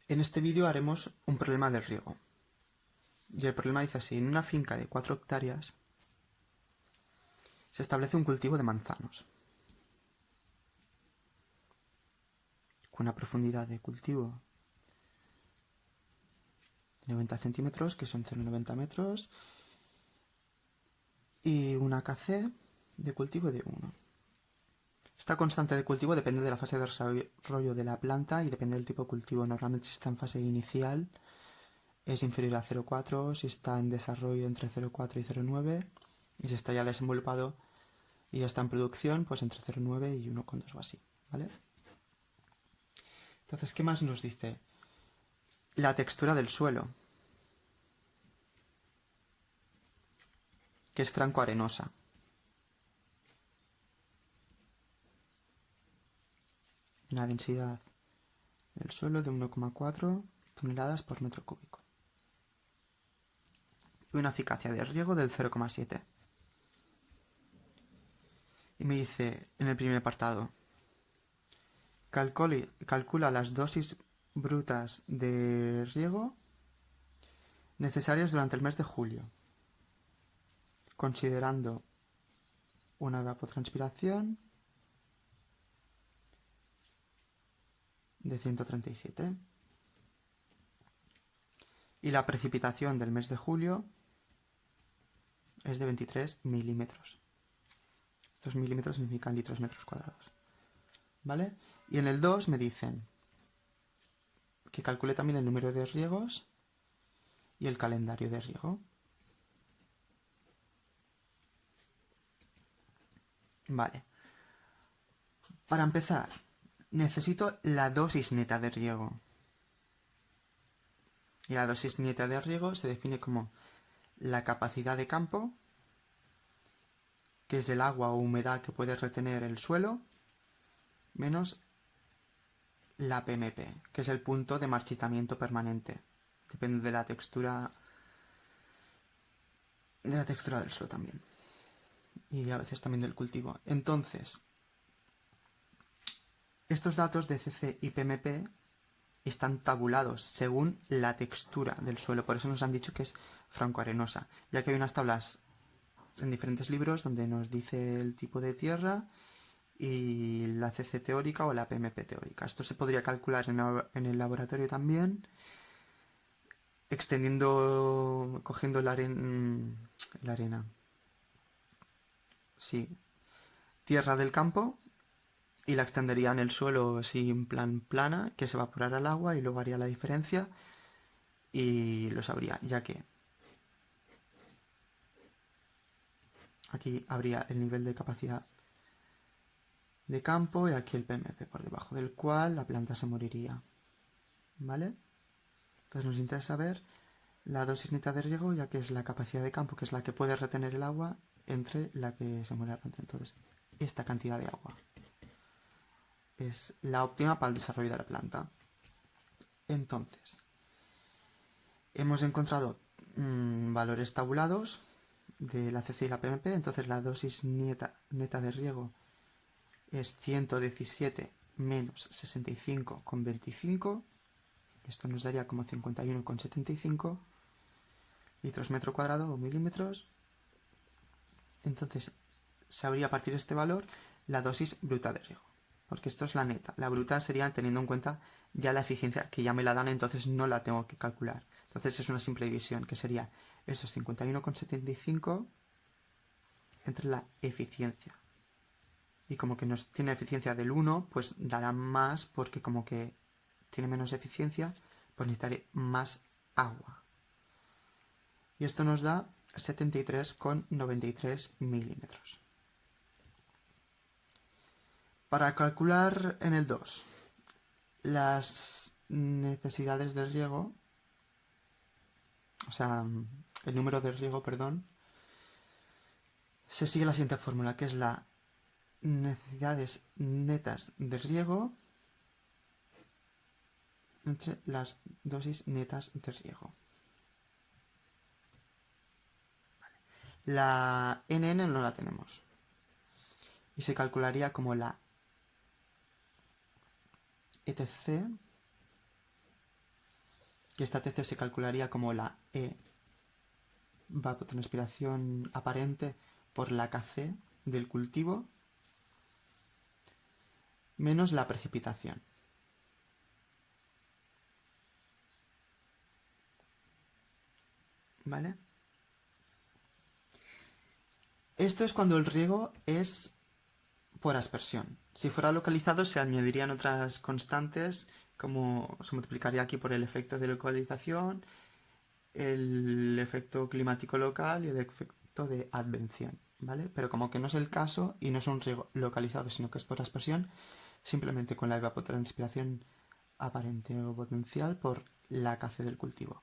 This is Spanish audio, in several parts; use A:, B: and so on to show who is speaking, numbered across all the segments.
A: En este vídeo haremos un problema de riego. Y el problema dice así: en una finca de 4 hectáreas se establece un cultivo de manzanos con una profundidad de cultivo de 90 centímetros, que son 0,90 metros, y una KC de cultivo de 1. Esta constante de cultivo depende de la fase de desarrollo de la planta y depende del tipo de cultivo. Normalmente, si está en fase inicial, es inferior a 0,4, si está en desarrollo entre 0,4 y 0,9, y si está ya desenvolupado y ya está en producción, pues entre 0,9 y 1,2 o así, ¿vale? Entonces, ¿qué más nos dice? La textura del suelo, que es franco-arenosa. Una densidad del suelo de 1,4 toneladas por metro cúbico. Y una eficacia de riego del 0,7. Y me dice en el primer apartado: calcula las dosis brutas de riego necesarias durante el mes de julio, considerando una evapotranspiración de 137 y la precipitación del mes de julio es de 23 milímetros. Estos milímetros significan litros metros cuadrados, ¿vale? Y en el 2 me dicen que calcule también el número de riegos y el calendario de riego. Vale. Para empezar, necesito la dosis neta de riego. Y la dosis neta de riego se define como la capacidad de campo, que es el agua o humedad que puede retener el suelo, menos la PMP, que es el punto de marchitamiento permanente. Depende de la textura del suelo también. Y a veces también del cultivo. Entonces, estos datos de CC y PMP están tabulados según la textura del suelo. Por eso nos han dicho que es franco-arenosa, ya que hay unas tablas en diferentes libros donde nos dice el tipo de tierra y la CC teórica o la PMP teórica. Esto se podría calcular en el laboratorio también, cogiendo la arena, sí, tierra del campo, y la extendería en el suelo así en plan plana, que se evaporara el agua y luego haría la diferencia y lo sabría, ya que aquí habría el nivel de capacidad de campo y aquí el PMP, por debajo del cual la planta se moriría, ¿vale? Entonces nos interesa ver la dosis neta de riego, ya que es la capacidad de campo, que es la que puede retener el agua, entre la que se muere la planta. Entonces, esta cantidad de agua es la óptima para el desarrollo de la planta. Entonces, hemos encontrado valores tabulados de la CC y la PMP. Entonces, la dosis neta de riego es 117 menos 65,25. Esto nos daría como 51,75 litros metro cuadrado o milímetros. Entonces, sabría a partir de este valor la dosis bruta de riego, porque esto es la neta. La bruta sería teniendo en cuenta ya la eficiencia, que ya me la dan, entonces no la tengo que calcular. Entonces es una simple división, que sería esos 51,75 entre la eficiencia. Y como que nos tiene eficiencia del 1, pues dará más, porque como que tiene menos eficiencia, pues necesitaré más agua. Y esto nos da 73,93 milímetros. Para calcular en el 2 las necesidades de riego, o sea, el número de riego, perdón, se sigue la siguiente fórmula, que es la necesidades netas de riego entre las dosis netas de riego. La NN no la tenemos y se calcularía como la ETC Y esta TC se calcularía como la evapotranspiración aparente por la KC del cultivo menos la precipitación. ¿Vale? Esto es cuando el riego es por aspersión. Si fuera localizado se añadirían otras constantes, como se multiplicaría aquí por el efecto de localización, el efecto climático local y el efecto de advención, ¿vale? Pero como que no es el caso y no es un riego localizado, sino que es por aspersión, simplemente con la evapotranspiración aparente o potencial por la KC del cultivo.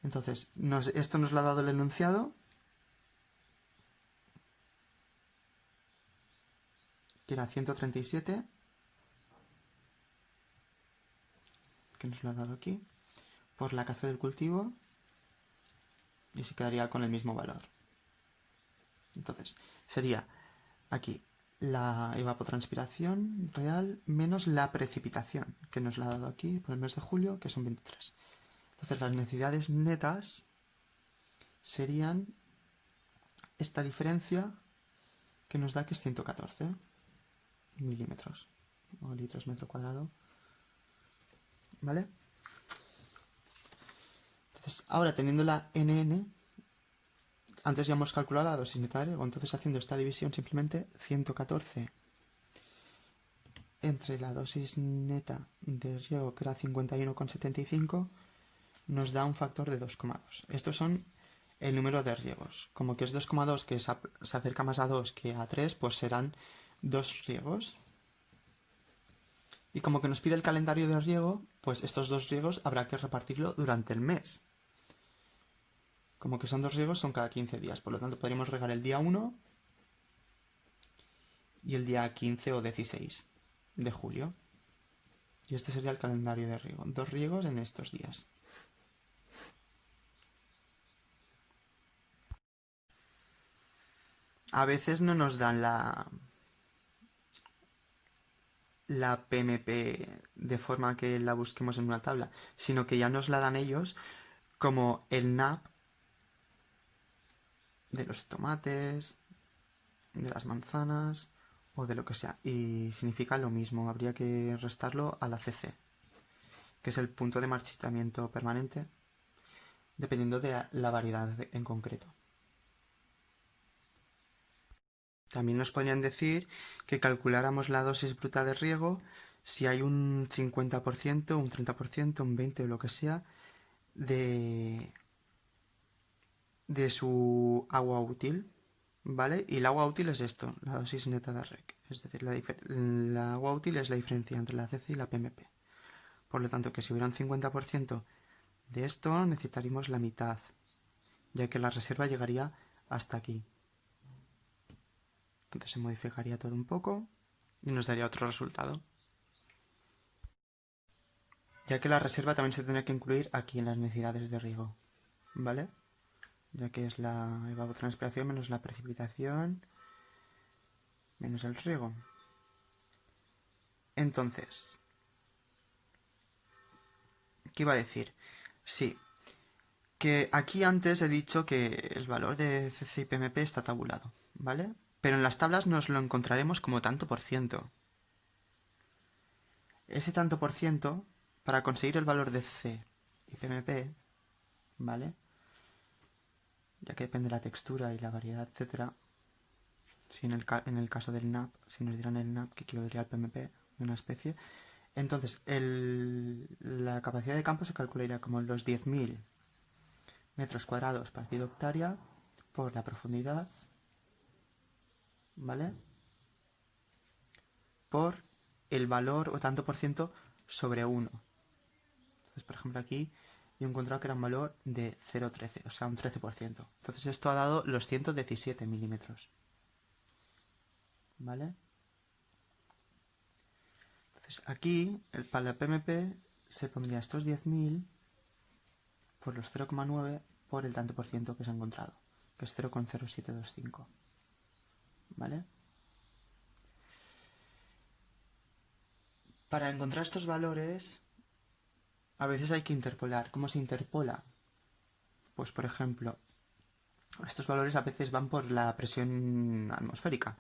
A: Entonces, esto nos lo ha dado el enunciado, que era 137, que nos lo ha dado aquí, por la KC del cultivo, y se quedaría con el mismo valor. Entonces, sería aquí la evapotranspiración real menos la precipitación, que nos la ha dado aquí por el mes de julio, que son 23. Entonces, las necesidades netas serían esta diferencia que nos da que es 114 milímetros o litros metro cuadrado. ¿Vale? Entonces, ahora teniendo la NN, antes ya hemos calculado la dosis neta de riego, entonces haciendo esta división simplemente 114 entre la dosis neta de riego, que era 51,75, nos da un factor de 2,2. Estos son el número de riegos. Como que es 2,2, que se acerca más a 2 que a 3, pues serán 2 riegos. Y como que nos pide el calendario de riego, pues estos 2 riegos habrá que repartirlo durante el mes. Como que son 2 riegos, son cada 15 días. Por lo tanto, podríamos regar el día 1 y el día 15 o 16 de julio. Y este sería el calendario de riego. 2 riegos en estos días. A veces no nos dan la PMP de forma que la busquemos en una tabla, sino que ya nos la dan ellos como el NAP de los tomates, de las manzanas o de lo que sea. Y significa lo mismo, habría que restarlo a la CC, que es el punto de marchitamiento permanente, dependiendo de la variedad en concreto. También nos podrían decir que calculáramos la dosis bruta de riego si hay un 50%, un 30%, un 20% o lo que sea de su agua útil, ¿vale? Y el agua útil es esto, la dosis neta de REC. Es decir, la agua útil es la diferencia entre la CC y la PMP. Por lo tanto, que si hubiera un 50% de esto, necesitaríamos la mitad, ya que la reserva llegaría hasta aquí. Entonces se modificaría todo un poco y nos daría otro resultado. Ya que la reserva también se tendría que incluir aquí en las necesidades de riego, ¿vale? Ya que es la evapotranspiración menos la precipitación menos el riego. Entonces, ¿qué iba a decir? Sí, que aquí antes he dicho que el valor de CC y PMP está tabulado, ¿vale? Pero en las tablas nos lo encontraremos como tanto por ciento. Ese tanto por ciento, para conseguir el valor de C y PMP, ¿vale? Ya que depende de la textura y la variedad, etcétera. Si en el caso del NAP, si nos dieran el NAP, que equivaldría al PMP de una especie, entonces la capacidad de campo se calcularía como los 10.000 metros cuadrados partido hectárea por la profundidad, ¿vale? Por el valor o tanto por ciento sobre 1. Entonces, por ejemplo, aquí yo he encontrado que era un valor de 0,13, o sea, un 13%. Entonces esto ha dado los 117 milímetros, ¿vale? Entonces aquí, para la PMP, se pondría estos 10.000 por los 0,9 por el tanto por ciento que se ha encontrado, que es 0,0725, ¿vale? Para encontrar estos valores a veces hay que interpolar. ¿Cómo se interpola? Pues por ejemplo, estos valores a veces van por la presión atmosférica.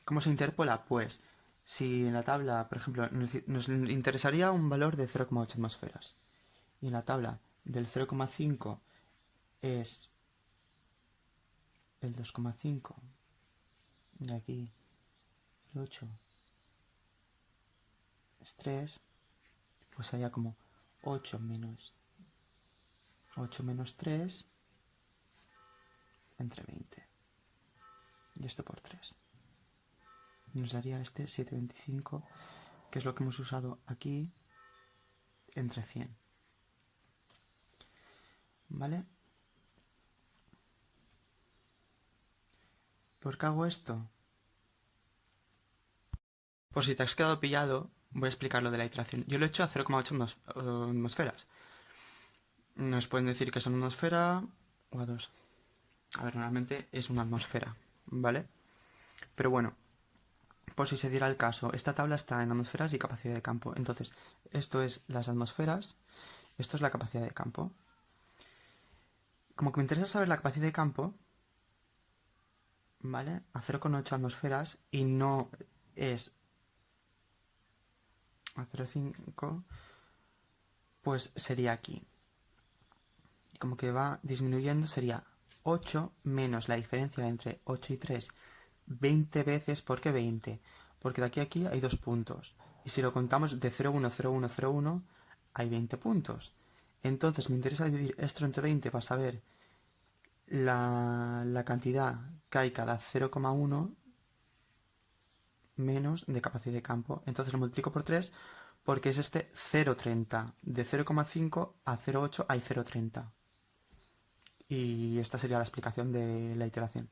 A: ¿Cómo se interpola? Pues si en la tabla, por ejemplo, nos interesaría un valor de 0,8 atmósferas y en la tabla del 0,5 es el 2,5, de aquí el 8 es 3, pues sería como 8 menos 3 entre 20. Y esto por 3. Nos daría este 725, que es lo que hemos usado aquí, entre 100. ¿Vale? ¿Por qué hago esto? Por si te has quedado pillado, voy a explicar lo de la iteración. Yo lo he hecho a 0,8 atmosferas. Nos pueden decir que es una atmósfera o a 2. A ver, normalmente es una atmósfera, ¿vale? Pero bueno, por si se diera el caso, esta tabla está en atmósferas y capacidad de campo. Entonces, esto es las atmósferas, esto es la capacidad de campo. Como que me interesa saber la capacidad de campo, ¿vale? A 0,8 atmosferas y no es a 0,5, pues sería aquí. Y como que va disminuyendo, sería 8 menos la diferencia entre 8 y 3, 20 veces. ¿Por qué 20? Porque de aquí a aquí hay 2 puntos. Y si lo contamos de 0,1, 0,1, 0,1, hay 20 puntos. Entonces me interesa dividir esto entre 20 para saber la cantidad que hay cada 0,1 menos de capacidad de campo. Entonces lo multiplico por 3 porque es este 0,30. De 0,5 a 0,8 hay 0,30. Y esta sería la explicación de la iteración.